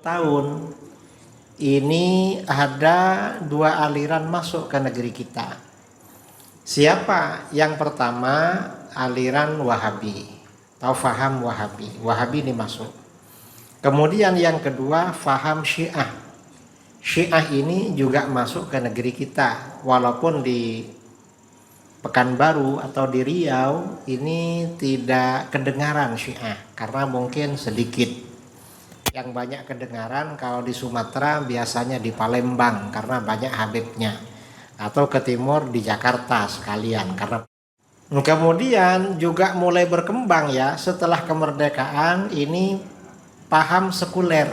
tahun ini ada dua aliran masuk ke negeri kita. Siapa? Yang pertama aliran Wahabi, atau faham Wahabi. Wahabi ini masuk. Kemudian yang kedua faham Syiah. Syiah ini juga masuk ke negeri kita, walaupun di Pekanbaru atau di Riau ini tidak kedengaran Syiah karena mungkin sedikit. Yang banyak kedengaran kalau di Sumatera biasanya di Palembang karena banyak Habibnya, atau ke timur di Jakarta sekalian karena. Kemudian juga mulai berkembang ya setelah kemerdekaan ini paham sekuler.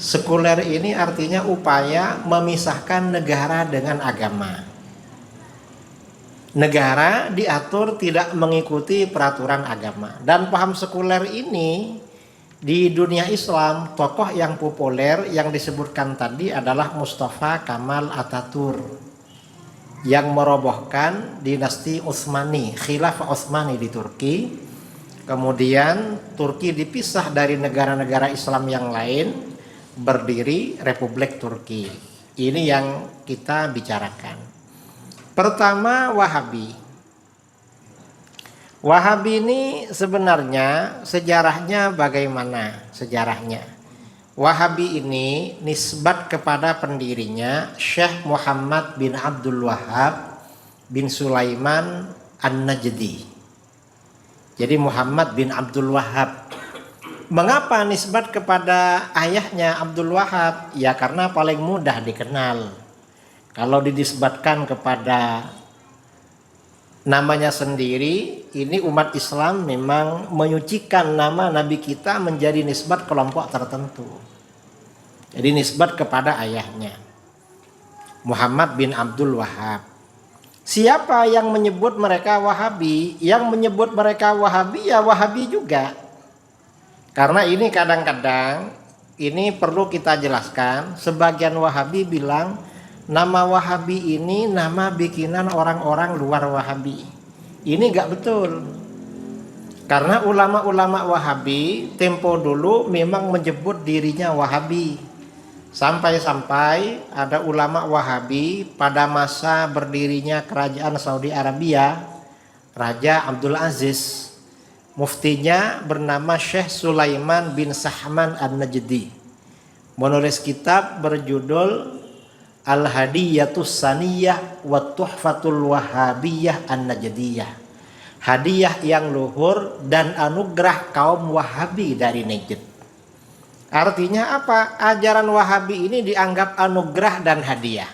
Sekuler ini artinya upaya memisahkan negara dengan agama. Negara diatur tidak mengikuti peraturan agama, dan paham sekuler ini di dunia Islam, tokoh yang populer yang disebutkan tadi adalah Mustafa Kamal Atatürk yang merobohkan dinasti Utsmani, Khilafah Utsmani di Turki. Kemudian Turki dipisah dari negara-negara Islam yang lain, berdiri Republik Turki. Ini yang kita bicarakan. Pertama, Wahabi. Wahabi ini sebenarnya sejarahnya bagaimana? Sejarahnya Wahabi ini nisbat kepada pendirinya Syekh Muhammad bin Abdul Wahhab bin Sulaiman An-Najdi. Jadi Muhammad bin Abdul Wahhab. Mengapa nisbat kepada ayahnya Abdul Wahhab? Ya karena paling mudah dikenal. Kalau dinisbatkan kepada namanya sendiri, ini umat Islam memang menyucikan nama Nabi kita menjadi nisbat kelompok tertentu. Jadi nisbat kepada ayahnya Muhammad bin Abdul Wahhab. Siapa yang menyebut mereka Wahabi? Yang menyebut mereka Wahabi ya Wahabi juga. Karena ini kadang-kadang ini perlu kita jelaskan. Sebagian Wahabi bilang nama Wahabi ini nama bikinan orang-orang luar Wahabi. Ini gak betul. Karena ulama-ulama Wahabi tempo dulu memang menyebut dirinya Wahabi. Sampai-sampai ada ulama Wahabi pada masa berdirinya kerajaan Saudi Arabia, Raja Abdul Aziz. Muftinya bernama Syekh Sulaiman bin Sahman An-Najdi. Menulis kitab berjudul Al-Hadiyatus Saniyah wa Tuhfatul Wahabiyah An-Najdiyah. Hadiah yang luhur dan anugerah kaum Wahabi dari Najd. Artinya apa? Ajaran Wahabi ini dianggap anugerah dan hadiah.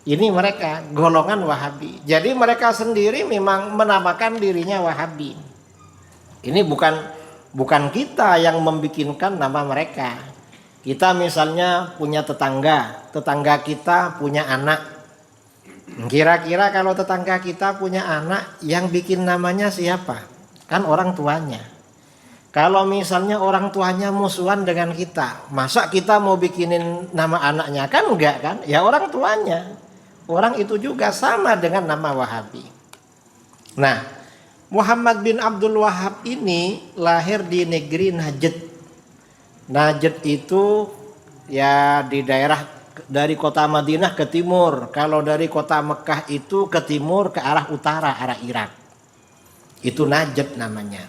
Ini mereka golongan Wahabi. Jadi mereka sendiri memang menamakan dirinya Wahabi. Ini bukan kita yang membikinkan nama mereka. Kita misalnya punya tetangga kita punya anak. Kira-kira kalau tetangga kita punya anak, yang bikin namanya siapa? Kan orang tuanya. Kalau misalnya orang tuanya musuhan dengan kita, masa kita mau bikinin nama anaknya? Kan enggak kan? Ya orang tuanya. Orang itu juga sama dengan nama Wahabi. Nah, Muhammad bin Abdul Wahhab ini lahir di negeri Najd. Najd itu ya di daerah dari kota Madinah ke timur. Kalau dari kota Mekah itu ke timur ke arah utara, arah Irak. Itu Najd namanya.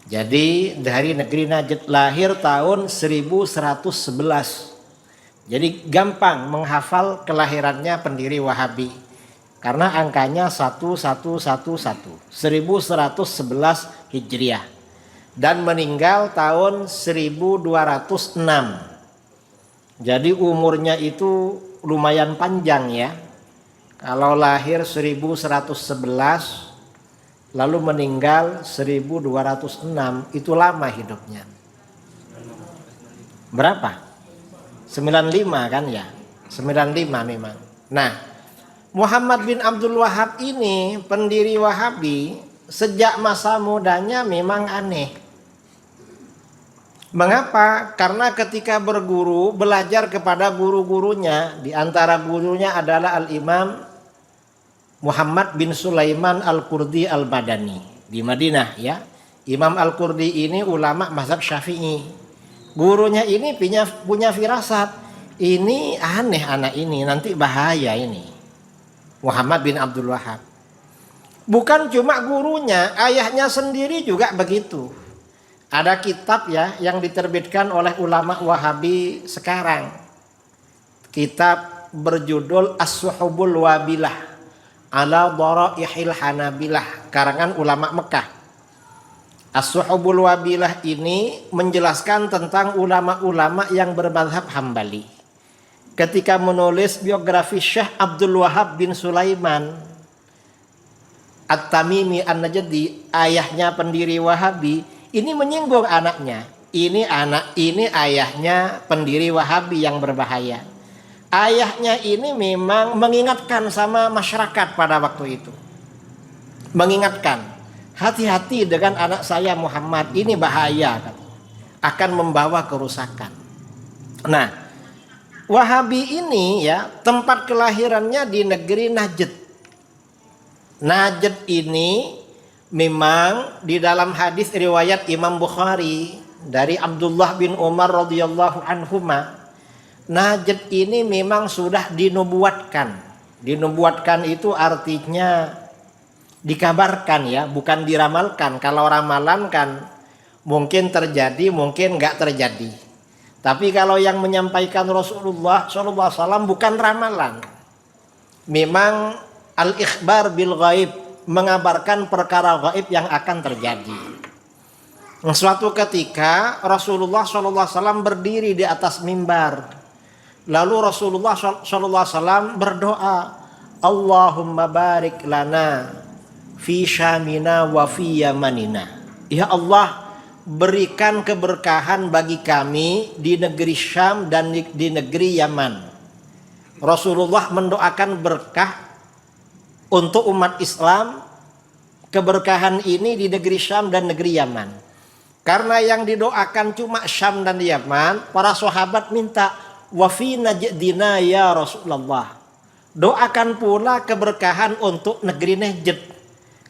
Jadi dari negeri Najd, lahir tahun 1111. Jadi gampang menghafal kelahirannya pendiri Wahabi. Karena angkanya 1111 Hijriah. Dan meninggal tahun 1206. Jadi umurnya itu lumayan panjang ya. Kalau lahir 1111 lalu meninggal 1206, itu lama hidupnya. Berapa? 95 kan ya? 95 memang. Nah, Muhammad bin Abdul Wahhab ini pendiri Wahabi sejak masa mudanya memang aneh. Mengapa? Karena ketika berguru, belajar kepada guru-gurunya, di antara gurunya adalah Al-Imam Muhammad bin Sulaiman Al-Qurdi Al-Badani di Madinah ya. Imam Al-Qurdi ini ulama mazhab Syafi'i. Gurunya ini punya firasat. Ini aneh anak ini, nanti bahaya ini. Muhammad bin Abdul Wahhab. Bukan cuma gurunya, ayahnya sendiri juga begitu. Ada kitab ya yang diterbitkan oleh ulama Wahabi sekarang. Kitab berjudul As-Suhubul Wabilah ala Dharaihil Hanabilah, karangan ulama Mekah. As-Suhubul Wabilah ini menjelaskan tentang ulama-ulama yang bermadzhab Hambali. Ketika menulis biografi Syekh Abdul Wahhab bin Sulaiman At-Tamimi An-Najdi, ayahnya pendiri Wahabi, ini menyinggung anaknya. Ini ayahnya pendiri Wahabi yang berbahaya. Ayahnya ini memang mengingatkan sama masyarakat pada waktu itu. Mengingatkan, hati-hati dengan anak saya Muhammad, ini bahaya, akan membawa kerusakan. Nah, Wahabi ini ya tempat kelahirannya di negeri Najd. Najd ini memang di dalam hadis riwayat Imam Bukhari dari Abdullah bin Umar radhiyallahu anhuma, Najd ini memang sudah dinubuatkan. Dinubuatkan itu artinya dikabarkan ya, bukan diramalkan. Kalau ramalan kan mungkin terjadi, mungkin nggak terjadi. Tapi kalau yang menyampaikan Rasulullah SAW bukan ramalan, memang al-ikhbar bil ghaib, mengabarkan perkara gaib yang akan terjadi. Suatu ketika Rasulullah SAW berdiri di atas mimbar. Lalu Rasulullah SAW berdoa, Allahumma barik lana fi syamina wa fi yamanina. Ya Allah, berikan keberkahan bagi kami di negeri Syam dan di negeri Yaman. Rasulullah mendoakan berkah untuk umat Islam, keberkahan ini di negeri Syam dan negeri Yaman. Karena yang didoakan cuma Syam dan Yaman, para sahabat minta, wa fi najdina ya Rasulullah, doakan pula keberkahan untuk negeri Najd.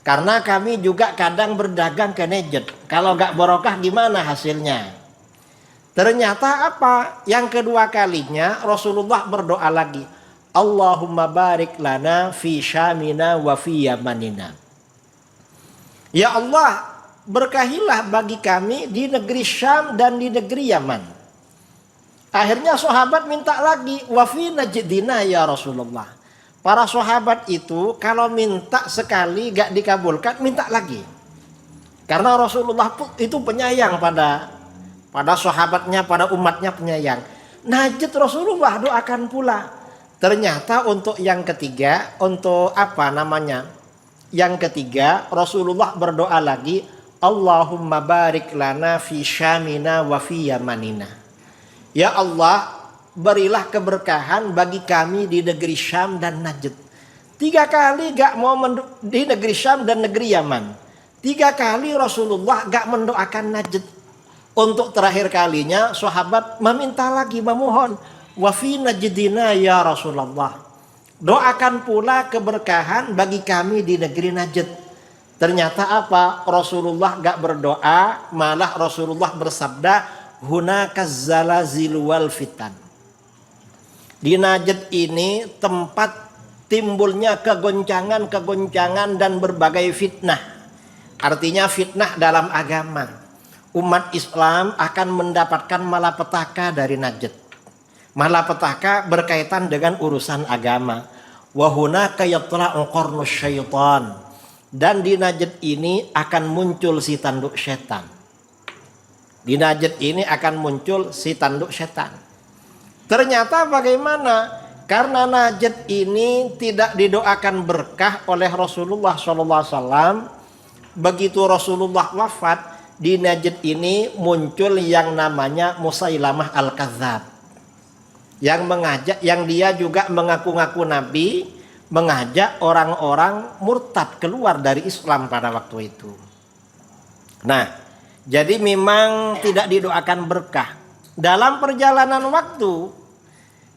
Karena kami juga kadang berdagang ke Najd. Kalau gak barokah gimana hasilnya? Ternyata apa? Yang kedua kalinya Rasulullah berdoa lagi, Allahumma barik lana fi syamina wa fi yamanina. Ya Allah, berkahilah bagi kami di negeri Syam dan di negeri Yaman. Akhirnya sahabat minta lagi, wa fi najdina ya Rasulullah. Para sahabat itu kalau minta sekali gak dikabulkan, minta lagi. Karena Rasulullah itu penyayang pada sahabatnya, pada umatnya penyayang. Najd Rasulullah doakan pula. Ternyata untuk yang ketiga, untuk apa namanya? Yang ketiga, Rasulullah berdoa lagi, Allahumma barik lana fi syamina wa fi yamanina. Ya Allah, berilah keberkahan bagi kami di negeri Syam dan Najd. 3 kali gak mau di negeri Syam dan negeri Yaman. 3 kali Rasulullah gak mendoakan Najd. Untuk terakhir kalinya sahabat meminta lagi, memohon, wa fi najdina ya Rasulullah, doakan pula keberkahan bagi kami di negeri Najd. Ternyata apa? Rasulullah gak berdoa, malah Rasulullah bersabda, hunakaz zalazil wal fitan. Di Najd ini tempat timbulnya kegoncangan dan berbagai fitnah. Artinya fitnah dalam agama. Umat Islam akan mendapatkan malapetaka dari Najd. Malapetaka berkaitan dengan urusan agama. Wa hunaka yatla'u qarnus syaitan. Dan di Najd ini akan muncul si tanduk setan. Di Najd ini akan muncul si tanduk setan. Ternyata bagaimana? Karena Najd ini tidak didoakan berkah oleh Rasulullah SAW. Begitu Rasulullah wafat, di Najd ini muncul yang namanya Musailamah Al-Kadzdzab. Yang dia juga mengaku-ngaku nabi, mengajak orang-orang murtad keluar dari Islam pada waktu itu. Nah, jadi memang tidak didoakan berkah. Dalam perjalanan waktu,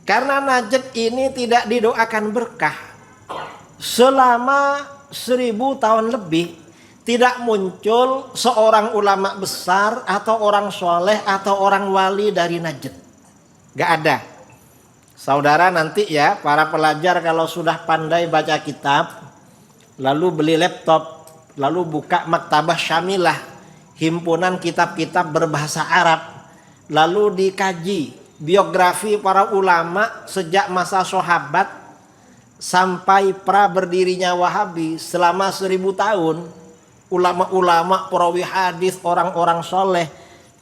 karena Najd ini tidak didoakan berkah, selama 1000 tahun lebih Tidak muncul seorang ulama besar atau orang soleh atau orang wali dari Najd. Gak ada. Saudara nanti ya, para pelajar kalau sudah pandai baca kitab, lalu beli laptop, lalu buka Maktabah Syamilah, himpunan kitab-kitab berbahasa Arab, lalu dikaji biografi para ulama sejak masa sahabat sampai pra berdirinya Wahabi selama 1000 tahun. Ulama-ulama, perawi hadis, orang-orang soleh,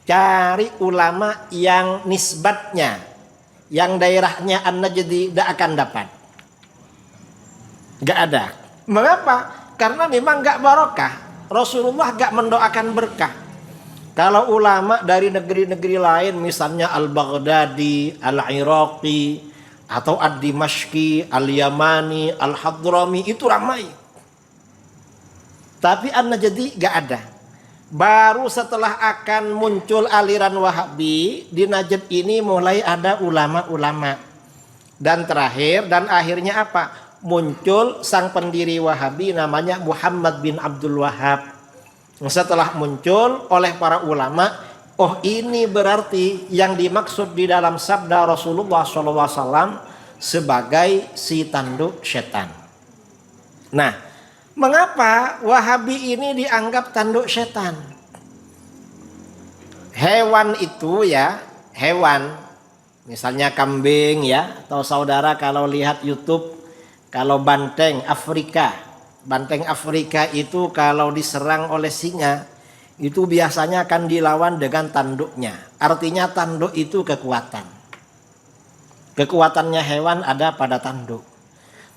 cari ulama yang nisbatnya, yang daerahnya An-Najdi tidak akan dapat. Gak ada. Mengapa? Karena memang gak barokah. Rasulullah gak mendoakan berkah. Kalau ulama dari negeri-negeri lain, misalnya Al-Baghdadi, Al-Iraqi, atau Ad-Dimashqi, Al-Yamani, Al-Hadrami, itu ramai. Tapi An-Najdi gak ada. Baru setelah akan muncul aliran Wahabi, di Najd ini mulai ada ulama-ulama. Dan terakhir dan akhirnya apa? Muncul sang pendiri Wahabi namanya Muhammad bin Abdul Wahhab. Setelah muncul oleh para ulama, oh ini berarti yang dimaksud di dalam sabda Rasulullah SAW sebagai si tanduk setan. Nah, mengapa Wahabi ini dianggap tanduk setan? Hewan itu ya, hewan, misalnya kambing ya, atau saudara kalau lihat YouTube, kalau banteng Afrika itu kalau diserang oleh singa, itu biasanya akan dilawan dengan tanduknya. Artinya tanduk itu kekuatan. Kekuatannya hewan ada pada tanduk.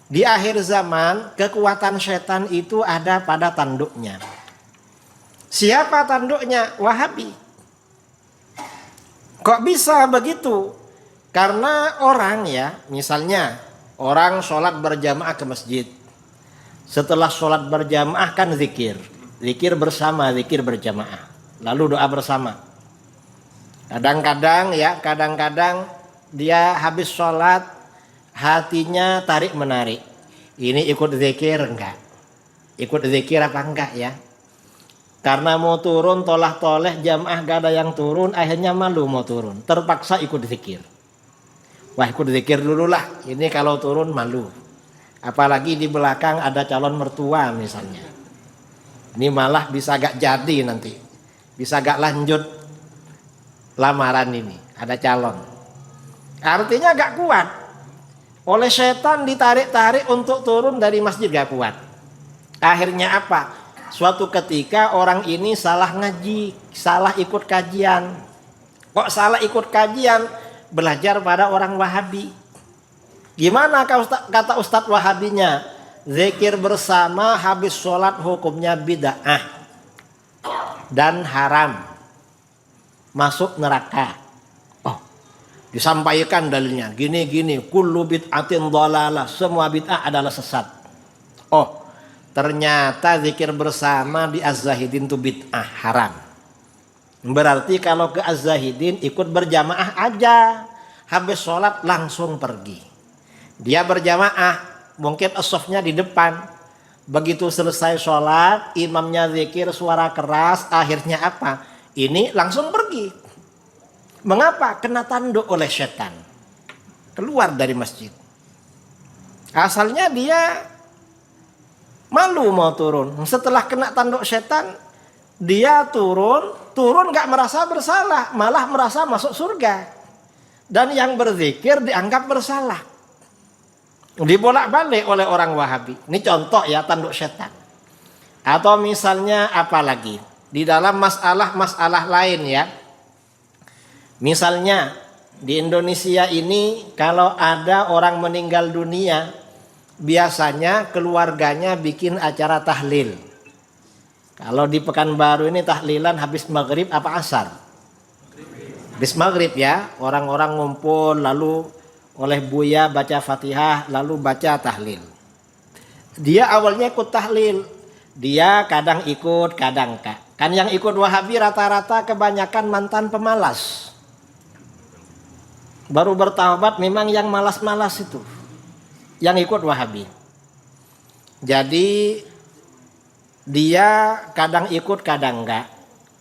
Di akhir zaman, kekuatan setan itu ada pada tanduknya. Siapa tanduknya? Wahabi. Kok bisa begitu? Karena orang ya, misalnya orang sholat berjamaah ke masjid. Setelah sholat berjamaah kan zikir. Zikir bersama, zikir berjamaah. Lalu doa bersama. Kadang-kadang dia habis sholat, hatinya tarik menarik. Ini ikut zikir enggak? Ikut zikir apa enggak ya? Karena mau turun tolah-toleh jamaah gak ada yang turun, akhirnya malu mau turun. Terpaksa ikut zikir. Wah, ikut zikir dulu lah. Ini kalau turun malu. Apalagi di belakang ada calon mertua misalnya. Ini malah bisa gak jadi nanti. Bisa gak lanjut lamaran ini. Ada calon. Artinya gak kuat. Oleh setan ditarik-tarik untuk turun dari masjid gak kuat. Akhirnya apa? Suatu ketika orang ini salah ngaji, salah ikut kajian. Kok salah ikut kajian? Belajar pada orang Wahabi. Gimana kata Ustadz Wahabinya? Zikir bersama habis sholat hukumnya bid'ah dan haram, masuk neraka. Disampaikan dalilnya, gini, kullu bid'atin dhalalah, semua bid'ah adalah sesat. Oh, ternyata zikir bersama di Az-Zahidin itu bid'ah, haram. Berarti kalau ke Az-Zahidin ikut berjamaah aja, habis sholat langsung pergi. Dia berjamaah, mungkin as-safnya di depan. Begitu selesai sholat, imamnya zikir suara keras, akhirnya apa? Ini langsung pergi. Mengapa? Kena tanduk oleh setan. Keluar dari masjid. Asalnya dia malu mau turun. Setelah kena tanduk setan, dia turun gak merasa bersalah, malah merasa masuk surga. Dan yang berzikir dianggap bersalah. Dibolak-balik oleh orang Wahabi. Ini contoh ya tanduk setan. Atau misalnya apa lagi? Di dalam masalah lain ya. Misalnya di Indonesia ini kalau ada orang meninggal dunia, biasanya keluarganya bikin acara tahlil. Kalau di Pekanbaru ini tahlilan habis maghrib apa asar? Habis maghrib ya, orang-orang ngumpul lalu oleh Buya baca Fatihah lalu baca tahlil. Dia awalnya ikut tahlil, dia kadang ikut kadang enggak. Kan yang ikut Wahabi rata-rata kebanyakan mantan pemalas. Baru bertaubat memang yang malas-malas itu, yang ikut Wahabi. Jadi dia kadang ikut kadang enggak.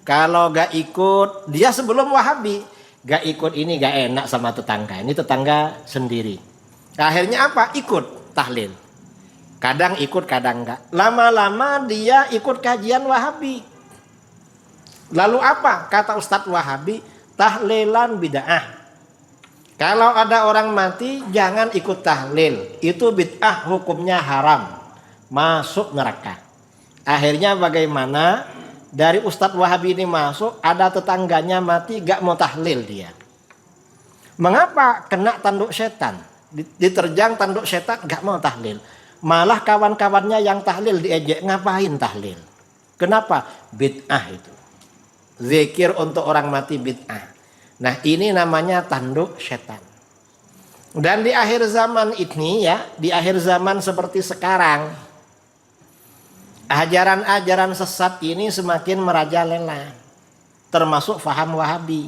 Kalau enggak ikut, dia sebelum Wahabi, enggak ikut ini enggak enak sama tetangga. Ini tetangga sendiri. Akhirnya apa? Ikut tahlil. Kadang ikut kadang enggak. Lama-lama dia ikut kajian Wahabi. Lalu apa? Kata Ustadz Wahabi, tahlilan bid'ah. Kalau ada orang mati jangan ikut tahlil. Itu bid'ah, hukumnya haram. Masuk neraka. Akhirnya bagaimana? Dari Ustadz Wahabi ini masuk, ada tetangganya mati, gak mau tahlil dia. Mengapa? Kena tanduk setan. Diterjang tanduk setan, gak mau tahlil. Malah kawan-kawannya yang tahlil diejek, ngapain tahlil? Kenapa? Bid'ah itu. Zikir untuk orang mati bid'ah. Nah ini namanya tanduk setan. Dan di akhir zaman ini ya, di akhir zaman seperti sekarang, ajaran-ajaran sesat ini semakin merajalela, termasuk faham Wahabi.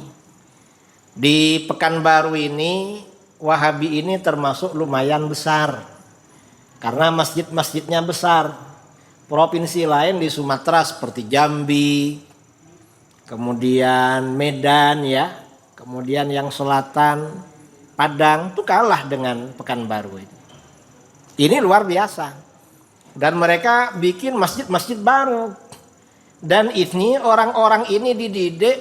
Di Pekanbaru ini, Wahabi ini termasuk lumayan besar, karena masjid-masjidnya besar. Provinsi lain di Sumatera seperti Jambi, kemudian Medan ya, kemudian yang selatan Padang itu kalah dengan Pekanbaru itu. Ini luar biasa. Dan mereka bikin masjid-masjid baru. Dan ini orang-orang ini dididik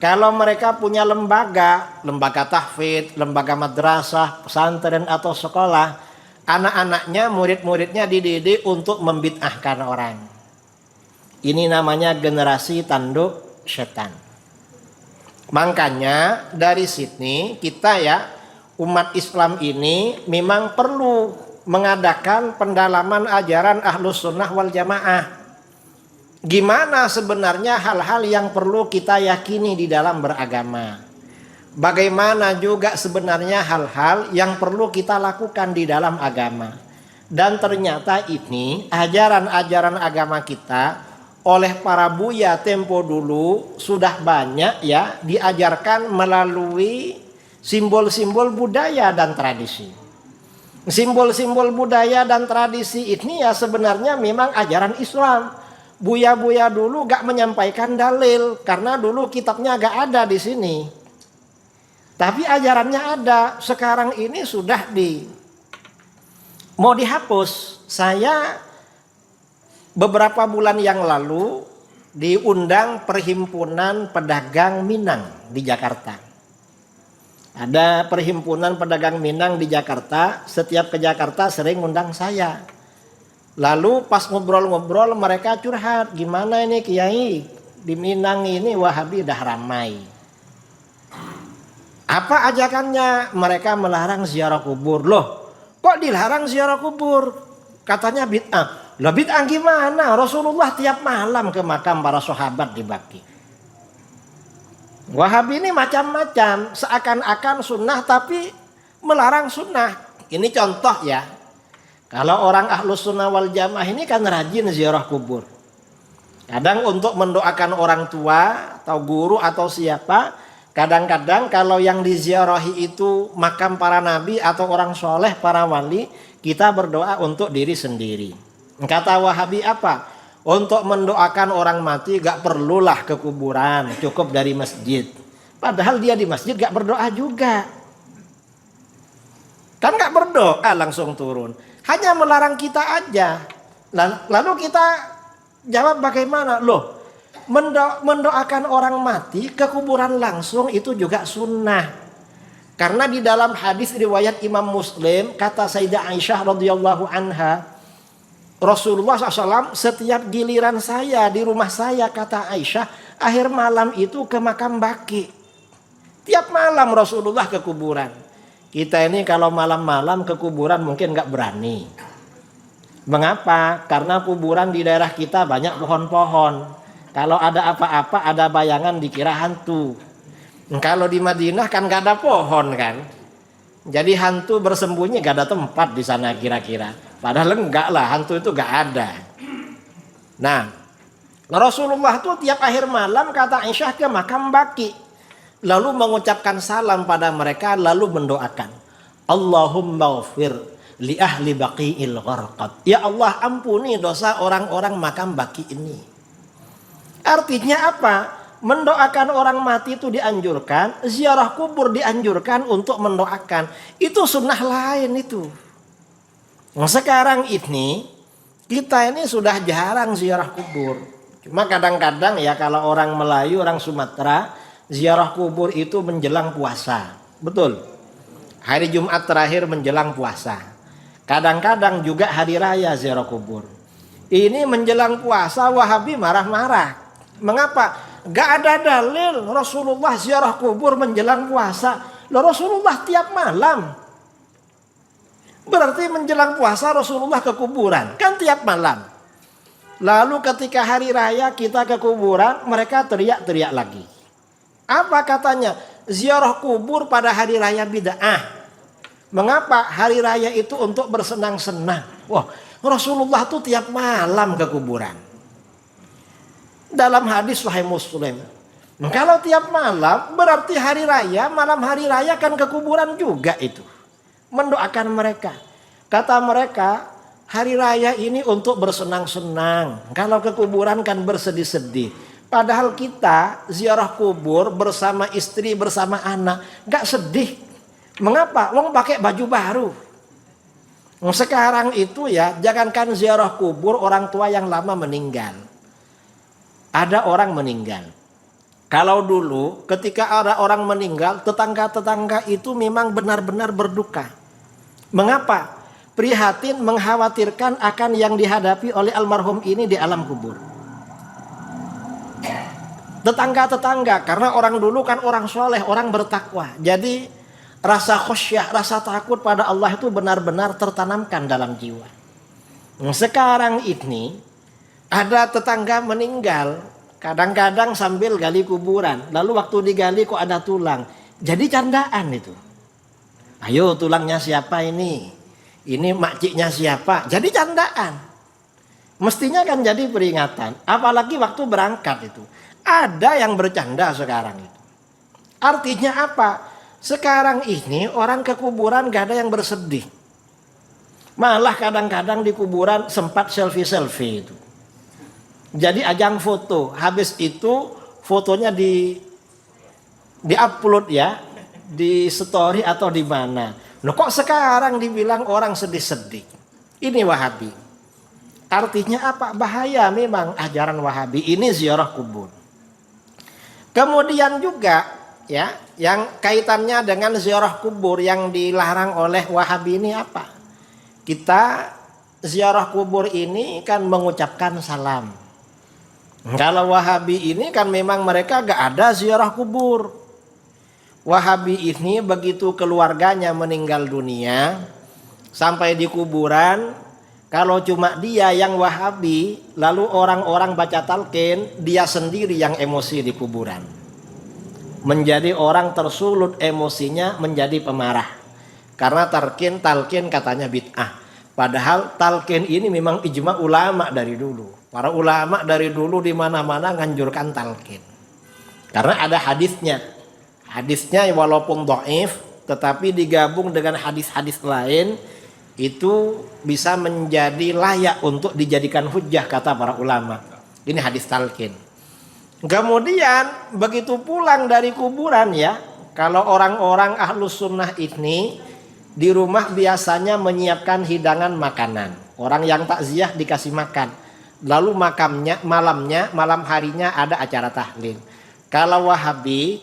kalau mereka punya lembaga tahfidz, lembaga madrasah, pesantren atau sekolah, anak-anaknya, murid-muridnya dididik untuk membid'ahkan orang. Ini namanya generasi tanduk setan. Makanya dari sini kita ya, umat Islam ini memang perlu mengadakan pendalaman ajaran Ahlus Sunnah wal Jamaah. Gimana sebenarnya hal-hal yang perlu kita yakini di dalam beragama. Bagaimana juga sebenarnya hal-hal yang perlu kita lakukan di dalam agama. Dan ternyata ini ajaran-ajaran agama kita oleh para buya tempo dulu sudah banyak ya diajarkan melalui simbol-simbol budaya dan tradisi. Simbol-simbol budaya dan tradisi ini ya sebenarnya memang ajaran Islam. Buya-buya dulu gak menyampaikan dalil karena dulu kitabnya gak ada di sini. Tapi ajarannya ada. Sekarang ini sudah mau dihapus. Saya beberapa bulan yang lalu diundang Perhimpunan Pedagang Minang di Jakarta. Ada Perhimpunan Pedagang Minang di Jakarta, setiap ke Jakarta sering undang saya. Lalu pas ngobrol-ngobrol mereka curhat, gimana ini Kiai, di Minang ini Wahabi udah ramai. Apa ajakannya? Mereka melarang ziarah kubur. Loh, kok dilarang ziarah kubur? Katanya bid'ah. Lah bid'ah gimana? Rasulullah tiap malam ke makam para sahabat di Baqi. Wahabi ini macam-macam, seakan-akan sunnah tapi melarang sunnah. Ini contoh ya. Kalau orang Ahlus Sunnah wal Jamaah ini kan rajin ziarah kubur. Kadang untuk mendoakan orang tua atau guru atau siapa. Kadang-kadang kalau yang diziarahi itu makam para nabi atau orang soleh, para wali, kita berdoa untuk diri sendiri. Kata Wahabi apa? Untuk mendoakan orang mati gak perlulah ke kuburan, cukup dari masjid. Padahal dia di masjid gak berdoa juga. Kan gak berdoa langsung turun. Hanya melarang kita aja. Lalu kita jawab bagaimana? Loh, mendoakan orang mati ke kuburan langsung itu juga sunnah. Karena di dalam hadis riwayat Imam Muslim, kata Sayyidah Aisyah radhiyallahu anha, Rasulullah SAW setiap giliran saya di rumah saya, kata Aisyah, akhir malam itu ke makam Baqi. Tiap malam Rasulullah ke kuburan. Kita ini kalau malam-malam ke kuburan mungkin gak berani. Mengapa? Karena kuburan di daerah kita banyak pohon-pohon. Kalau ada apa-apa, ada bayangan dikira hantu. Kalau di Madinah kan gak ada pohon kan. Jadi hantu bersembunyi gak ada tempat di sana kira-kira. Padahal enggak lah, hantu itu gak ada. Nah, Rasulullah tuh tiap akhir malam kata Aisyah ke makam Baqi. Lalu mengucapkan salam pada mereka, lalu mendoakan. Allahumma ghafir li ahli baqi'il gharqad. Ya Allah, ampuni dosa orang-orang makam Baqi ini. Artinya apa? Mendoakan orang mati itu dianjurkan, ziarah kubur dianjurkan untuk mendoakan. Itu sunnah lain itu. Nah, sekarang ini kita ini sudah jarang ziarah kubur. Cuma kadang-kadang ya kalau orang Melayu, orang Sumatera, ziarah kubur itu menjelang puasa. Betul. Hari Jumat terakhir menjelang puasa. Kadang-kadang juga hari raya ziarah kubur. Ini menjelang puasa Wahabi marah-marah. Mengapa? Gak ada dalil Rasulullah ziarah kubur menjelang puasa. Rasulullah tiap malam. Berarti menjelang puasa Rasulullah ke kuburan. Kan tiap malam. Lalu ketika hari raya kita ke kuburan, mereka teriak-teriak lagi. Apa katanya? Ziarah kubur pada hari raya bid'ah. Mengapa? Hari raya itu untuk bersenang-senang. Wah, Rasulullah tuh tiap malam ke kuburan. Dalam hadis Sahih Muslim, kalau tiap malam berarti hari raya, malam hari raya kan ke kuburan juga itu. Mendoakan mereka. Kata mereka, hari raya ini untuk bersenang-senang. Kalau ke kuburan kan bersedih-sedih. Padahal kita ziarah kubur bersama istri, bersama anak, gak sedih. Mengapa? Wong pakai baju baru. Sekarang itu ya, jangankan ziarah kubur orang tua yang lama meninggal. Ada orang meninggal. Kalau dulu ketika ada orang meninggal, tetangga-tetangga itu memang benar-benar berduka. Mengapa? Prihatin, mengkhawatirkan akan yang dihadapi oleh almarhum ini di alam kubur. Tetangga-tetangga, karena orang dulu kan orang soleh, orang bertakwa. Jadi rasa khosyah, rasa takut pada Allah itu benar-benar tertanamkan dalam jiwa. Sekarang ini ada tetangga meninggal, kadang-kadang sambil gali kuburan. Lalu waktu digali kok ada tulang. Jadi candaan itu. Ayo tulangnya siapa ini? Ini makciknya siapa? Jadi candaan. Mestinya kan jadi peringatan. Apalagi waktu berangkat itu. Ada yang bercanda sekarang itu. Artinya apa? Sekarang ini orang ke kuburan gak ada yang bersedih. Malah kadang-kadang di kuburan sempat selfie-selfie itu. Jadi ajang foto, habis itu fotonya di-upload ya, di story atau di mana. Loh kok sekarang dibilang orang sedih-sedih? Ini Wahabi. Artinya apa? Bahaya memang ajaran Wahabi ini ziarah kubur. Kemudian juga ya, yang kaitannya dengan ziarah kubur yang dilarang oleh Wahabi ini apa? Kita ziarah kubur ini kan mengucapkan salam. Kalau Wahabi ini kan memang mereka gak ada ziarah kubur. Wahabi ini begitu keluarganya meninggal dunia, sampai di kuburan, kalau cuma dia yang Wahabi, lalu orang-orang baca talqin, dia sendiri yang emosi di kuburan. Menjadi orang tersulut emosinya, menjadi pemarah. Karena talqin katanya bid'ah. Padahal talqin ini memang ijma ulama dari dulu. Para ulama dari dulu di mana-mana nganjurkan talqin. Karena ada hadisnya. Hadisnya walaupun dhaif, tetapi digabung dengan hadis-hadis lain itu bisa menjadi layak untuk dijadikan hujjah kata para ulama. Ini hadis talqin. Kemudian begitu pulang dari kuburan ya, kalau orang-orang ahlus sunnah ini di rumah biasanya menyiapkan hidangan makanan. Orang yang takziah dikasih makan. Lalu malam harinya ada acara tahlil. Kalau Wahabi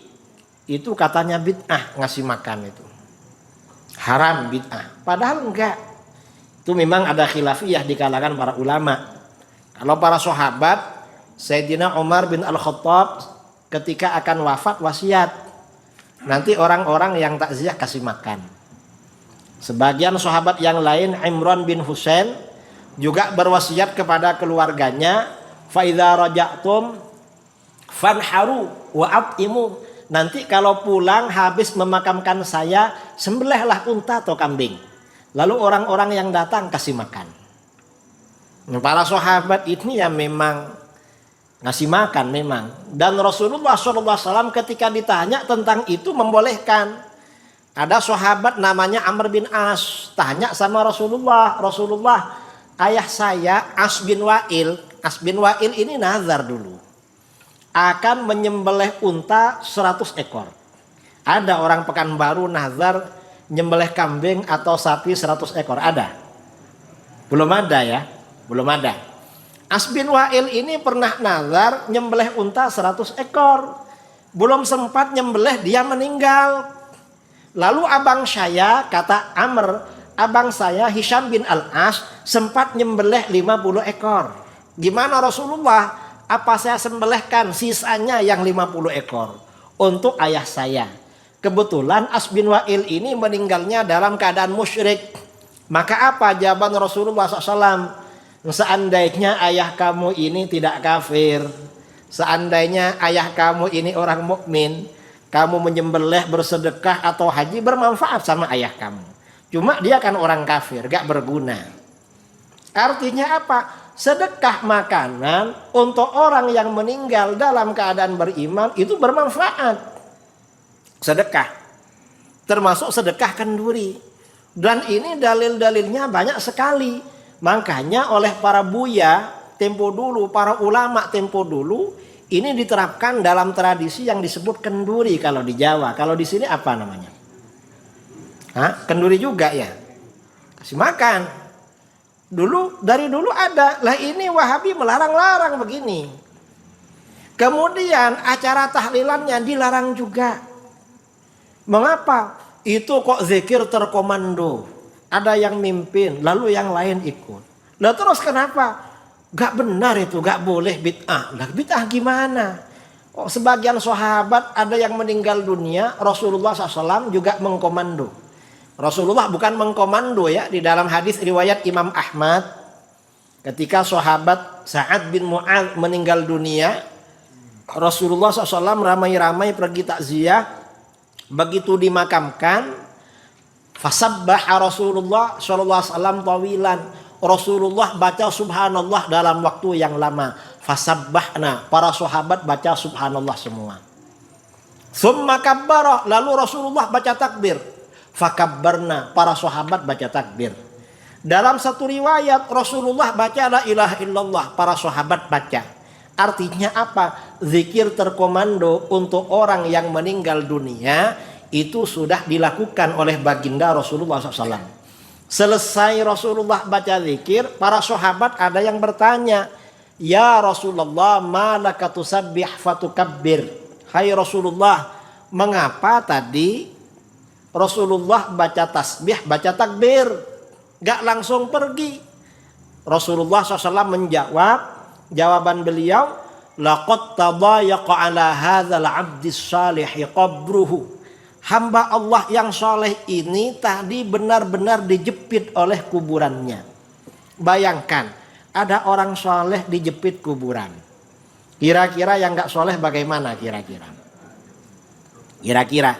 itu katanya bid'ah ngasih makan itu. Haram bid'ah. Padahal enggak. Itu memang ada khilafiyah di kalangan para ulama. Kalau para sahabat, Sayyidina Umar bin Al-Khattab ketika akan wafat wasiat. Nanti orang-orang yang takziah kasih makan. Sebagian sahabat yang lain, Imran bin Husain juga berwasiat kepada keluarganya, fa idza raja'tum fanharu wa at'imu. Nanti kalau pulang habis memakamkan saya, sembelihlah unta atau kambing. Lalu orang-orang yang datang kasih makan. Para sahabat ini ya memang ngasih makan memang. Dan Rasulullah SAW ketika ditanya tentang itu membolehkan. Ada sahabat namanya Amr bin As, tanya sama Rasulullah, Rasulullah, ayah saya As bin Wa'il. As bin Wa'il ini nazar dulu akan menyembelih unta 100 ekor. Ada orang Pekanbaru nazar nyembelih kambing atau sapi 100 ekor, ada? Belum ada ya, belum ada. As bin Wa'il ini pernah nazar nyembelih unta 100 ekor. Belum sempat nyembelih dia meninggal. Lalu abang saya, kata Amr, abang saya Hisham bin Al-As sempat nyembelih 50 ekor. Gimana Rasulullah? Apa saya sembelihkan sisanya yang 50 ekor untuk ayah saya? Kebetulan As bin Wa'il ini meninggalnya dalam keadaan musyrik. Maka apa jawaban Rasulullah SAW? Seandainya ayah kamu ini tidak kafir, seandainya ayah kamu ini orang mukmin, kamu menyembelih, bersedekah atau haji bermanfaat sama ayah kamu. Cuma dia kan orang kafir, gak berguna. Artinya apa? Sedekah makanan untuk orang yang meninggal dalam keadaan beriman itu bermanfaat. Sedekah, termasuk sedekah kenduri. Dan ini dalil-dalilnya banyak sekali. Makanya oleh para buya tempo dulu, para ulama tempo dulu, ini diterapkan dalam tradisi yang disebut kenduri kalau di Jawa. Kalau di sini apa namanya? Hah? Kenduri juga ya? Kasih makan. Dari dulu ada. Lah ini Wahabi melarang-larang begini. Kemudian acara tahlilannya dilarang juga. Mengapa? Itu kok zikir terkomando. Ada yang mimpin, lalu yang lain ikut. Lah terus kenapa? Gak benar itu, gak boleh bid'ah. Lah bid'ah gimana? Oh, sebagian sahabat ada yang meninggal dunia, Rasulullah SAW juga mengkomando. Rasulullah bukan mengkomando ya, di dalam hadis riwayat Imam Ahmad, ketika sahabat Sa'ad bin Mu'adz meninggal dunia, Rasulullah SAW ramai-ramai pergi takziah. Begitu dimakamkan, fasabbaha Rasulullah SAW tawilan. Rasulullah baca subhanallah dalam waktu yang lama. Fasabbahna, para sahabat baca subhanallah semua. Tsumma kabbara, lalu Rasulullah baca takbir. Fakabbarna, para sahabat baca takbir. Dalam satu riwayat Rasulullah baca la ilaha illallah, para sahabat baca. Artinya apa? Zikir terkomando untuk orang yang meninggal dunia itu sudah dilakukan oleh baginda Rasulullah SAW. Selesai Rasulullah baca zikir, para sahabat ada yang bertanya, ya Rasulullah, ma laka tusabbih fatukabbir. Hai Rasulullah, mengapa tadi Rasulullah baca tasbih, baca takbir, gak langsung pergi? Rasulullah SAW menjawab, jawaban beliau, laqad tadayaqa ala hadzal 'abdis salih qabruhu. Hamba Allah yang soleh ini tadi benar-benar dijepit oleh kuburannya. Bayangkan, ada orang soleh dijepit kuburan. Kira-kira yang gak soleh bagaimana kira-kira? Kira-kira.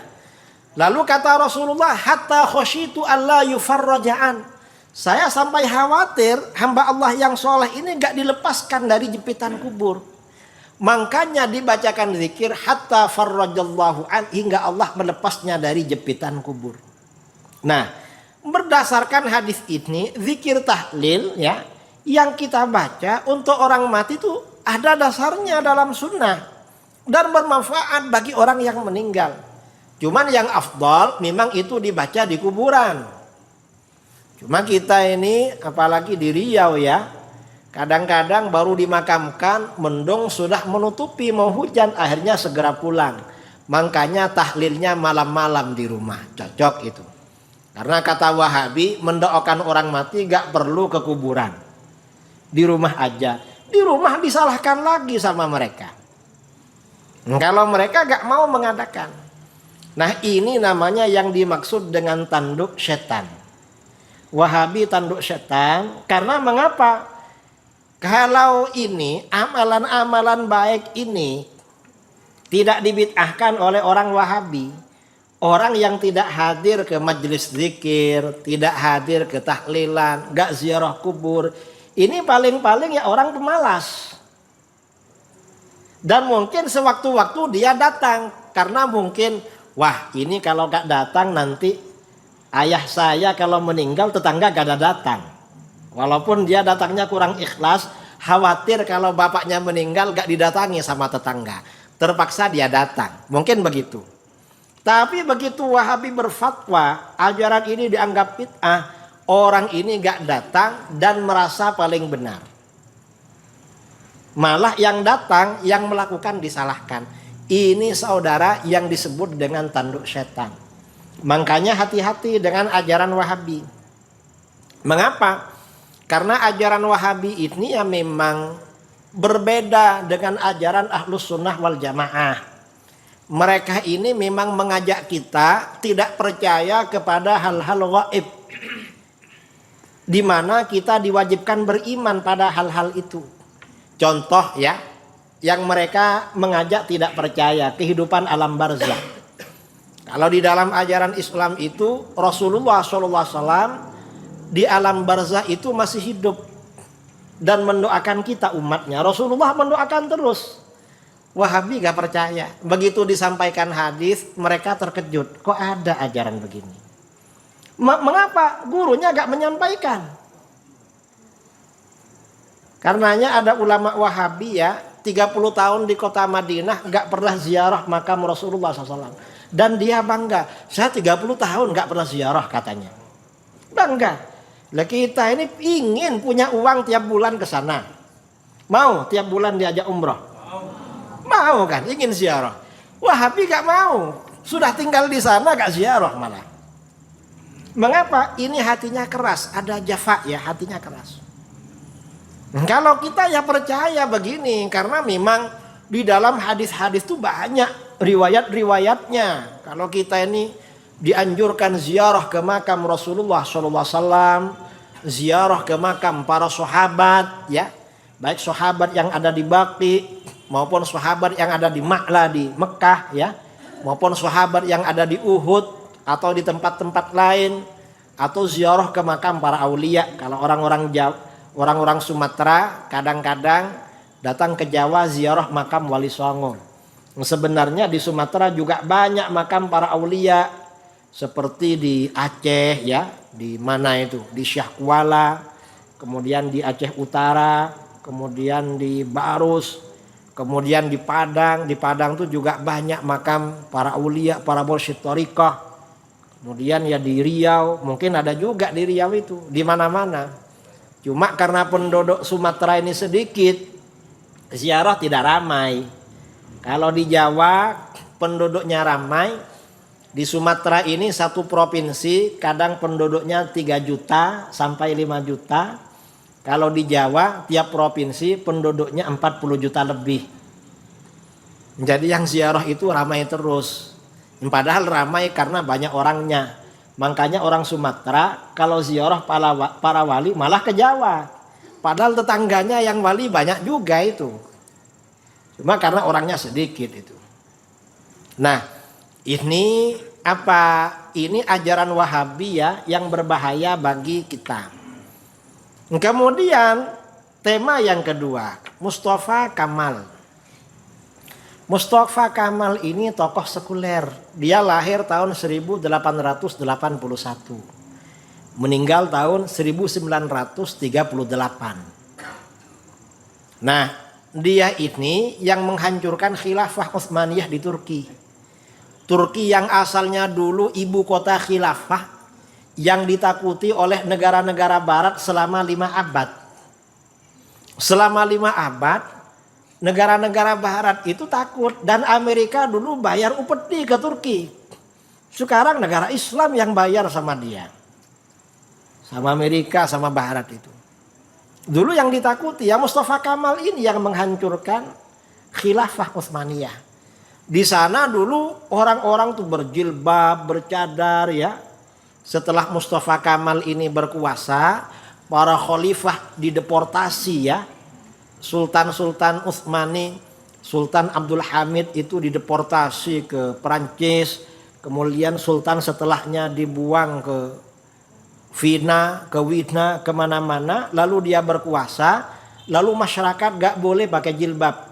Lalu kata Rasulullah, hatta khosyitu alla yufarraja'an. Saya sampai khawatir hamba Allah yang soleh ini gak dilepaskan dari jepitan kubur. Makanya dibacakan zikir hatta farrajallahu an, hingga Allah melepasnya dari jepitan kubur. Nah, berdasarkan hadis ini, zikir tahlil ya yang kita baca untuk orang mati itu ada dasarnya dalam sunnah dan bermanfaat bagi orang yang meninggal. Cuman yang afdal memang itu dibaca di kuburan. Cuma kita ini apalagi di Riau ya, kadang-kadang baru dimakamkan, mendung sudah menutupi, mau hujan, akhirnya segera pulang. Makanya tahlilnya malam-malam di rumah, cocok itu. Karena kata Wahabi, mendoakan orang mati gak perlu ke kuburan. Di rumah aja. Di rumah disalahkan lagi sama mereka. Kalau mereka gak mau mengadakan. Nah ini namanya yang dimaksud dengan tanduk setan. Wahabi tanduk setan, karena mengapa? Kalau ini amalan-amalan baik ini tidak dibid'ahkan oleh orang Wahabi, orang yang tidak hadir ke majelis zikir, tidak hadir ke tahlilan, gak ziarah kubur, ini paling-paling ya orang pemalas. Dan mungkin sewaktu-waktu dia datang karena mungkin Wah, ini kalau gak datang nanti ayah saya kalau meninggal tetangga gak ada datang. Walaupun dia datangnya kurang ikhlas, khawatir kalau bapaknya meninggal gak didatangi sama tetangga. Terpaksa dia datang. Mungkin begitu. Tapi begitu Wahabi berfatwa, ajaran ini dianggap bid'ah, orang ini gak datang dan merasa paling benar. Malah yang datang, yang melakukan disalahkan. Ini saudara yang disebut dengan tanduk setan. Makanya hati-hati dengan ajaran Wahabi. Mengapa? Karena ajaran Wahabi ini ya memang berbeda dengan ajaran Ahlus Sunnah wal Jamaah. Mereka ini memang mengajak kita tidak percaya kepada hal-hal gaib, di mana kita diwajibkan beriman pada hal-hal itu. Contoh ya, yang mereka mengajak tidak percaya kehidupan alam barzakh. Kalau di dalam ajaran Islam itu Rasulullah SAW di alam barzakh itu masih hidup dan mendoakan kita umatnya. Rasulullah mendoakan terus. Wahabi gak percaya. Begitu disampaikan hadis, mereka terkejut. Kok ada ajaran begini? Mengapa gurunya gak menyampaikan? Karenanya ada ulama Wahabi ya, 30 tahun di kota Madinah gak pernah ziarah makam Rasulullah SAW. Dan dia bangga, saya 30 tahun gak pernah ziarah katanya. Bangga. Lah kita ini ingin punya uang tiap bulan ke sana. Mau tiap bulan diajak umroh? Mau kan, ingin ziarah. Wahabi gak mau. Sudah tinggal di sana gak ziarah malah. Mengapa? Ini hatinya keras, ada jafa ya, hatinya keras. Kalau kita ya percaya begini, karena memang di dalam hadis-hadis itu banyak riwayat-riwayatnya. Kalau kita ini dianjurkan ziarah ke makam Rasulullah SAW, ziarah ke makam para sahabat, ya, baik sahabat yang ada di Baqi maupun sahabat yang ada di Ma'la di Mekah, ya, maupun sahabat yang ada di Uhud atau di tempat-tempat lain, atau ziarah ke makam para aulia. Kalau orang-orang Sumatera kadang-kadang datang ke Jawa ziarah makam Wali Songo. Sebenarnya di Sumatera juga banyak makam para aulia, seperti di Aceh ya, di mana itu, di Syahkuala, kemudian di Aceh Utara, kemudian di Barus, kemudian di Padang. Di Padang itu juga banyak makam para aulia, para mursyid thariqah. Kemudian ya di Riau, mungkin ada juga di Riau itu, di mana-mana. Cuma karena penduduk Sumatera ini sedikit, ziarah tidak ramai. Kalau di Jawa penduduknya ramai, di Sumatera ini satu provinsi kadang penduduknya 3 juta sampai 5 juta. Kalau di Jawa tiap provinsi penduduknya 40 juta lebih. Jadi yang ziarah itu ramai terus. Padahal ramai karena banyak orangnya. Makanya orang Sumatera kalau ziarah para wali malah ke Jawa. Padahal tetangganya yang wali banyak juga itu. Cuma karena orangnya sedikit itu. Nah, ini apa? Ini ajaran Wahabi ya yang berbahaya bagi kita. Kemudian tema yang kedua, Mustafa Kamal. Mustafa Kamal ini tokoh sekuler. Dia lahir tahun 1881. Meninggal tahun 1938. Nah, dia ini yang menghancurkan khilafah Utsmaniyah di Turki. Turki yang asalnya dulu ibu kota khilafah yang ditakuti oleh negara-negara barat selama 5 abad. Selama 5 abad negara-negara barat itu takut, dan Amerika dulu bayar upeti ke Turki. Sekarang negara Islam yang bayar sama dia. Sama Amerika, sama barat itu. Dulu yang ditakuti ya Mustafa Kamal ini yang menghancurkan khilafah Utsmaniyah. Di sana dulu orang-orang tuh berjilbab, bercadar ya. Setelah Mustafa Kamal ini berkuasa, para khalifah dideportasi ya. Sultan-sultan Utsmani, Sultan Abdul Hamid itu dideportasi ke Perancis. Kemudian sultan setelahnya dibuang ke Vina, ke Wina, kemana-mana. Lalu dia berkuasa, lalu masyarakat gak boleh pakai jilbab.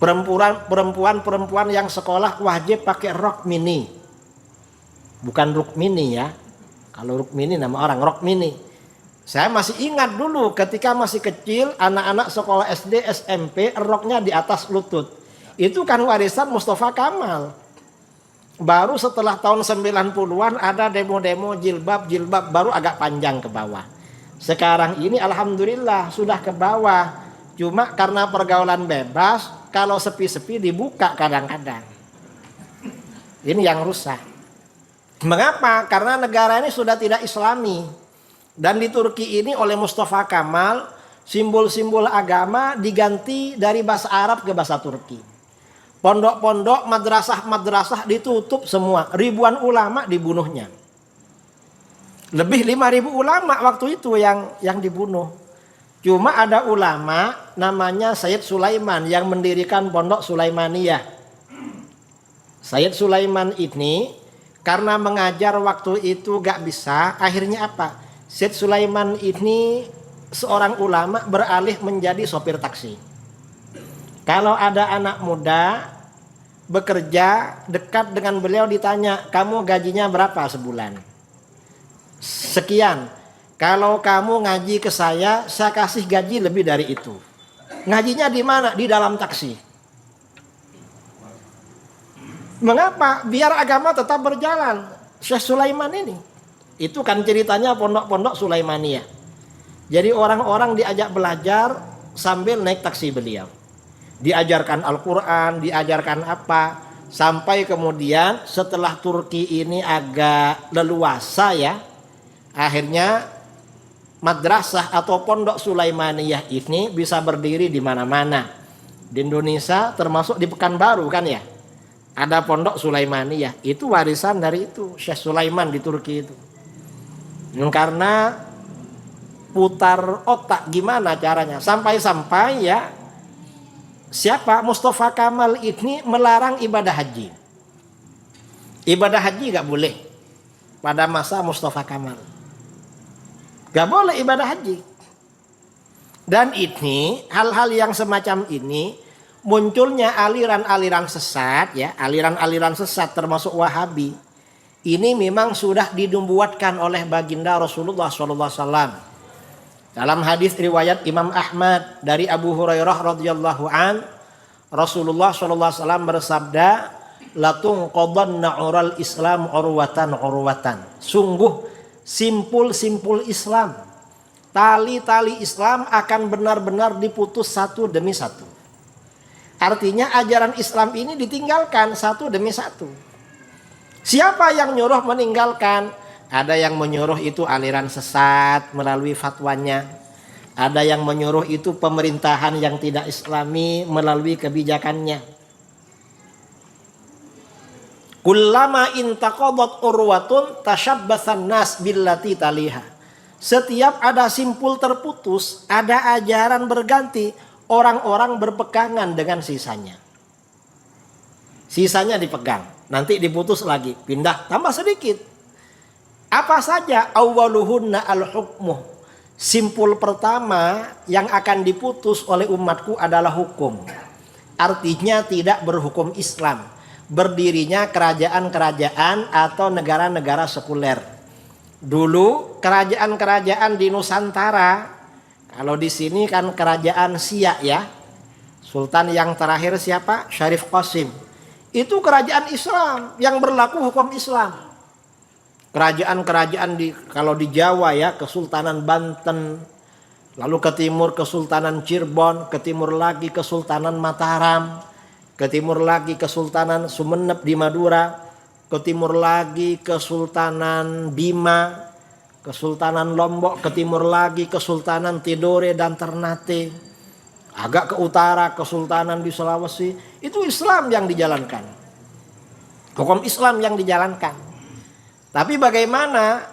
Perempuan yang sekolah wajib pakai rok mini. Bukan rok mini ya. Kalau rok mini nama orang, rok mini. Saya masih ingat dulu ketika masih kecil, anak-anak sekolah SD, SMP, roknya di atas lutut. Itu kan warisan Mustafa Kamal. Baru setelah tahun 90-an ada demo-demo jilbab baru agak panjang ke bawah. Sekarang ini alhamdulillah sudah ke bawah. Cuma karena pergaulan bebas, kalau sepi-sepi dibuka kadang-kadang. Ini yang rusak. Mengapa? Karena negara ini sudah tidak islami. Dan di Turki ini oleh Mustafa Kamal, simbol-simbol agama diganti dari bahasa Arab ke bahasa Turki. Pondok-pondok, madrasah-madrasah ditutup semua. Ribuan ulama dibunuhnya. Lebih 5.000 ulama waktu itu yang dibunuh. Cuma ada ulama namanya Sayyid Sulaiman yang mendirikan pondok Sulaimaniyah. Sayyid Sulaiman ini karena mengajar waktu itu gak bisa, akhirnya apa? Sayyid Sulaiman ini seorang ulama beralih menjadi sopir taksi. Kalau ada anak muda bekerja dekat dengan beliau ditanya, kamu gajinya berapa sebulan? Sekian. Kalau kamu ngaji ke saya kasih gaji lebih dari itu. Ngajinya di mana? Di dalam taksi. Mengapa? Biar agama tetap berjalan. Syekh Sulaiman ini. Itu kan ceritanya pondok-pondok Sulaimaniyah. Jadi orang-orang diajak belajar sambil naik taksi beliau. Diajarkan Al-Quran, diajarkan apa. Sampai kemudian setelah Turki ini agak leluasa ya. Akhirnya madrasah atau pondok Sulaimaniyah ini bisa berdiri di mana-mana. Di Indonesia termasuk di Pekanbaru kan ya. Ada pondok Sulaimaniyah. Itu warisan dari itu Syekh Sulaiman di Turki itu. Karena putar otak gimana caranya. Sampai-sampai ya siapa? Mustafa Kamal ini melarang ibadah haji. Ibadah haji gak boleh pada masa Mustafa Kamal. Gak boleh ibadah haji. Dan ini hal-hal yang semacam ini munculnya aliran-aliran sesat ya, aliran-aliran sesat termasuk Wahabi. Ini memang sudah dinubuatkan oleh baginda Rasulullah SAW. Dalam hadis riwayat Imam Ahmad dari Abu Hurairah radhiyallahu an, Rasulullah SAW bersabda, "Latunqadanna ural Islam urwatan urwatan." Sungguh simpul-simpul Islam, tali-tali Islam akan benar-benar diputus satu demi satu. Artinya ajaran Islam ini ditinggalkan satu demi satu. Siapa yang nyuruh meninggalkan? Ada yang menyuruh itu aliran sesat melalui fatwanya. Ada yang menyuruh itu pemerintahan yang tidak islami melalui kebijakannya. Kullama intaqadat urwatun tashabbatsan nas billati taliha. Setiap ada simpul terputus, ada ajaran berganti, orang-orang berpegangan dengan sisanya. Sisanya dipegang, nanti diputus lagi, pindah, tambah sedikit. Apa saja? Awwaluhunna al-hukmuh. Simpul pertama yang akan diputus oleh umatku adalah hukum. Artinya tidak berhukum Islam. Berdirinya kerajaan-kerajaan atau negara-negara sekuler. Dulu kerajaan-kerajaan di Nusantara, kalau di sini kan kerajaan Siak ya. Sultan yang terakhir siapa? Syarif Qasim. Itu kerajaan Islam yang berlaku hukum Islam. Kerajaan-kerajaan kalau di Jawa ya, Kesultanan Banten, lalu ke timur Kesultanan Cirebon, ke timur lagi Kesultanan Mataram, ke timur lagi Kesultanan Sumeneb di Madura, ke timur lagi Kesultanan Bima, Kesultanan Lombok, ke timur lagi Kesultanan Tidore dan Ternate. Agak ke utara Kesultanan di Sulawesi. Itu Islam yang dijalankan. Hukum Islam yang dijalankan. Tapi bagaimana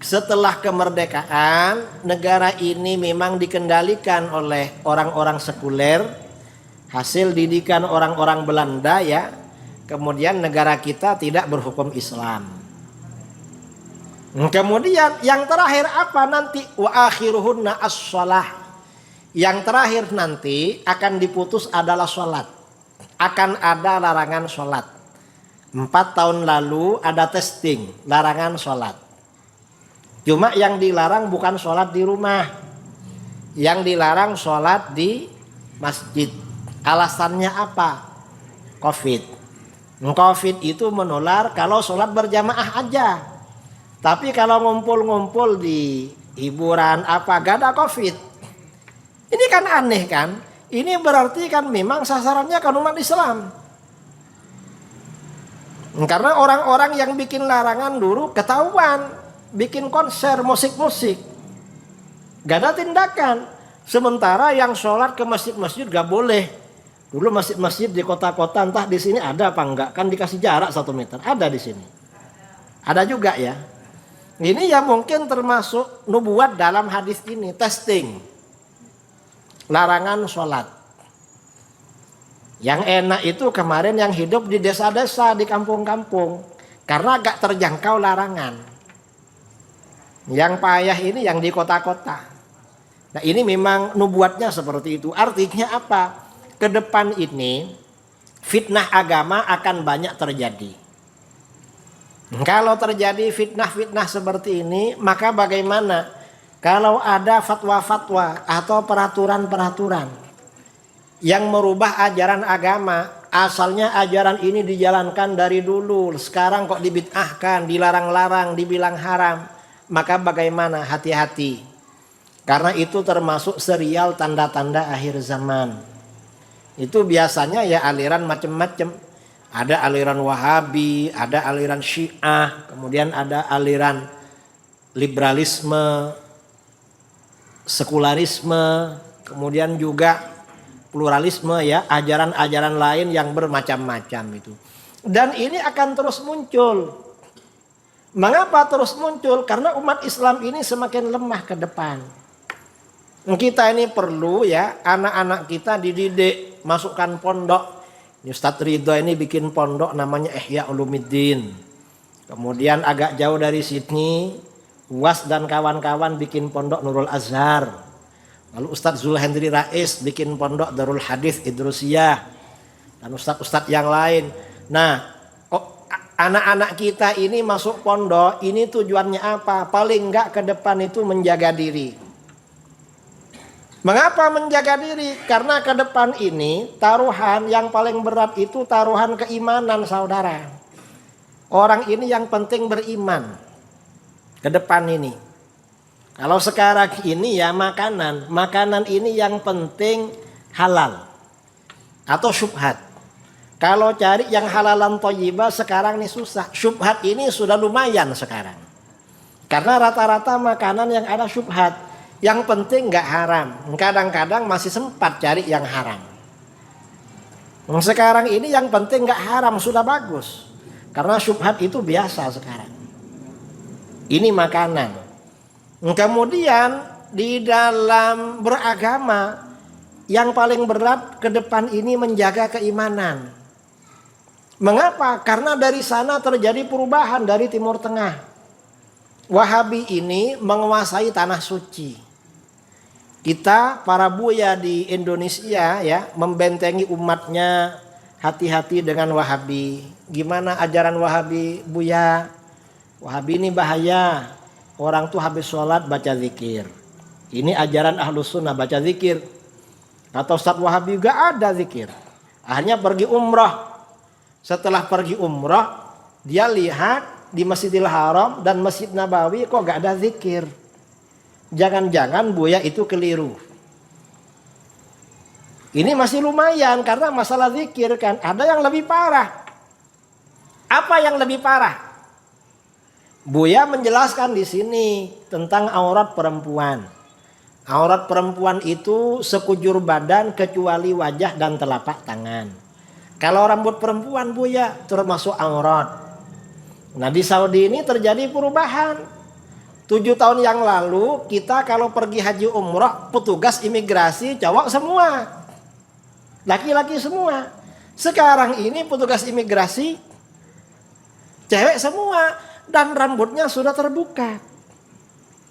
setelah kemerdekaan, negara ini memang dikendalikan oleh orang-orang sekuler, hasil didikan orang-orang Belanda ya. Kemudian negara kita tidak berhukum Islam. Kemudian yang terakhir apa nanti? Wa akhiruhunna as-shalah. Yang terakhir nanti akan diputus adalah sholat. akan ada larangan sholat. 4 tahun lalu ada testing larangan sholat. Cuma yang dilarang bukan sholat di rumah, yang dilarang sholat di masjid. Alasannya apa? Covid. Covid itu menular kalau sholat berjamaah aja. Tapi kalau ngumpul-ngumpul di hiburan apa gak ada Covid. Ini kan aneh kan? Ini berarti kan memang sasarannya kan umat Islam. Karena orang-orang yang bikin larangan dulu ketahuan bikin konser musik-musik. Gak ada tindakan. Sementara yang sholat ke masjid-masjid gak boleh. Dulu masjid-masjid di kota-kota entah di sini ada apa enggak, kan dikasih jarak 1 meter. Ada di sini. Ada juga ya. Ini ya mungkin termasuk nubuat dalam hadis ini, testing. Larangan sholat. Yang enak itu kemarin yang hidup di desa-desa, di kampung-kampung. Karena agak terjangkau larangan. Yang payah ini yang di kota-kota. Nah ini memang nubuatnya seperti itu. Artinya apa? Ke depan ini fitnah agama akan banyak terjadi. Kalau terjadi fitnah-fitnah seperti ini, maka bagaimana? Kalau ada fatwa-fatwa atau peraturan-peraturan yang merubah ajaran agama, asalnya ajaran ini dijalankan dari dulu, sekarang kok dibid'ahkan, dilarang-larang, dibilang haram, maka bagaimana? Hati-hati. Karena itu termasuk serial tanda-tanda akhir zaman. Itu biasanya ya aliran macam-macam. Ada aliran Wahabi, ada aliran Syiah, kemudian ada aliran liberalisme, sekularisme, kemudian juga pluralisme ya, ajaran-ajaran lain yang bermacam-macam itu. Dan ini akan terus muncul. Mengapa terus muncul? Karena umat Islam ini semakin lemah ke depan. Kita ini perlu ya anak-anak kita dididik, masukkan pondok. Ustadz Ridho ini bikin pondok namanya Ihya Ulumuddin. Kemudian agak jauh dari sini UAS dan kawan-kawan bikin pondok Nurul Azhar. Lalu Ustadz Zulhendri Rais bikin pondok Darul Hadis Idrusiyah. Dan ustadz-ustadz yang lain. Nah, anak-anak kita ini masuk pondok, ini tujuannya apa? Paling enggak ke depan itu menjaga diri. Mengapa menjaga diri? Karena ke depan ini taruhan yang paling berat itu taruhan keimanan, saudara. Orang ini yang penting beriman ke depan ini. Kalau sekarang ini ya makanan ini yang penting halal atau syubhat. Kalau cari yang halalan thayyibah sekarang ini susah. Syubhat ini sudah lumayan sekarang. Karena rata-rata makanan yang ada syubhat. Yang penting gak haram. Kadang-kadang masih sempat cari yang haram. Sekarang ini yang penting gak haram sudah bagus. Karena syubhat itu biasa sekarang. Ini makanan. Kemudian di dalam beragama yang paling berat ke depan ini menjaga keimanan. Mengapa? Karena dari sana terjadi perubahan dari Timur Tengah. Wahabi ini menguasai tanah suci. Kita para buya di Indonesia ya membentengi umatnya, hati-hati dengan Wahabi. Gimana ajaran Wahabi, Buya? Wahabi ini bahaya. Orang tuh habis sholat baca zikir. Ini ajaran Ahlus Sunnah baca zikir. Atau Ustadz Wahabi juga ada zikir. Akhirnya pergi umrah. Setelah pergi umrah, dia lihat di Masjidil Haram dan Masjid Nabawi kok gak ada zikir. Jangan-jangan Buya itu keliru. Ini masih lumayan karena masalah zikir kan. Ada yang lebih parah. Apa yang lebih parah? Buya menjelaskan di sini tentang aurat perempuan. Aurat perempuan itu sekujur badan kecuali wajah dan telapak tangan. Kalau rambut perempuan Buya termasuk aurat. Nah di Saudi ini terjadi perubahan. 7 tahun yang lalu kita kalau pergi haji umrah petugas imigrasi cowok semua. Laki-laki semua. Sekarang ini petugas imigrasi cewek semua. Dan rambutnya sudah terbuka.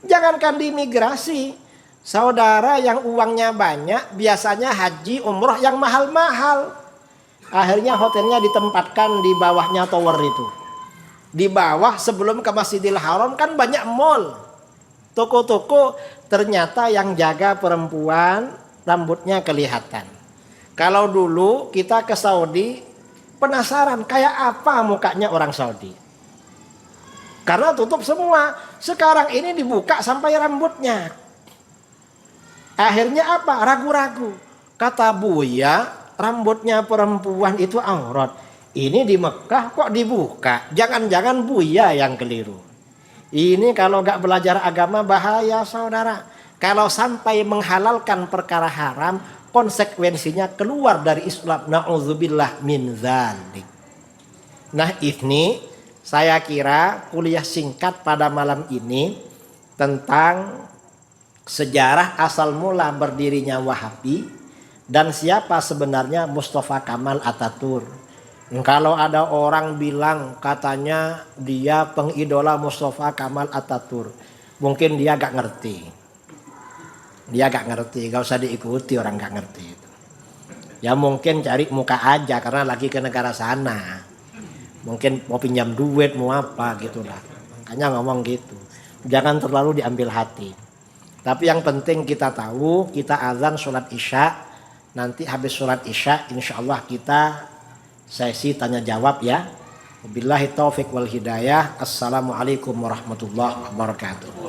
Jangankan di imigrasi. Saudara yang uangnya banyak biasanya haji umrah yang mahal-mahal. Akhirnya hotelnya ditempatkan di bawahnya tower itu. Di bawah sebelum ke Masjidil Haram kan banyak mall, toko-toko. Ternyata yang jaga perempuan rambutnya kelihatan. Kalau dulu kita ke Saudi penasaran kayak apa mukanya orang Saudi. Karena tutup semua. Sekarang ini dibuka sampai rambutnya. Akhirnya apa? Ragu-ragu. Kata Buya, rambutnya perempuan itu aurat. Ini di Mekah kok dibuka? Jangan-jangan Buya yang keliru. Ini kalau gak belajar agama bahaya saudara. Kalau sampai menghalalkan perkara haram, konsekuensinya keluar dari Islam. Na'udzubillah min dzalik. Nah ini saya kira kuliah singkat pada malam ini tentang sejarah asal mula berdirinya Wahabi dan siapa sebenarnya Mustafa Kamal Atatürk. Kalau ada orang bilang katanya dia pengidola Mustafa Kamal Atatürk, mungkin dia gak ngerti. Dia gak ngerti, gak usah diikuti orang gak ngerti itu. Ya mungkin cari muka aja karena lagi ke negara sana. Mungkin mau pinjam duit, mau apa gitu lah. Makanya ngomong gitu. Jangan terlalu diambil hati. Tapi yang penting kita tahu, kita azan sholat isya. Nanti habis sholat isya, insya Allah kita sesi tanya jawab ya. Wabillahi taufiq wal hidayah. Assalamualaikum warahmatullahi wabarakatuh.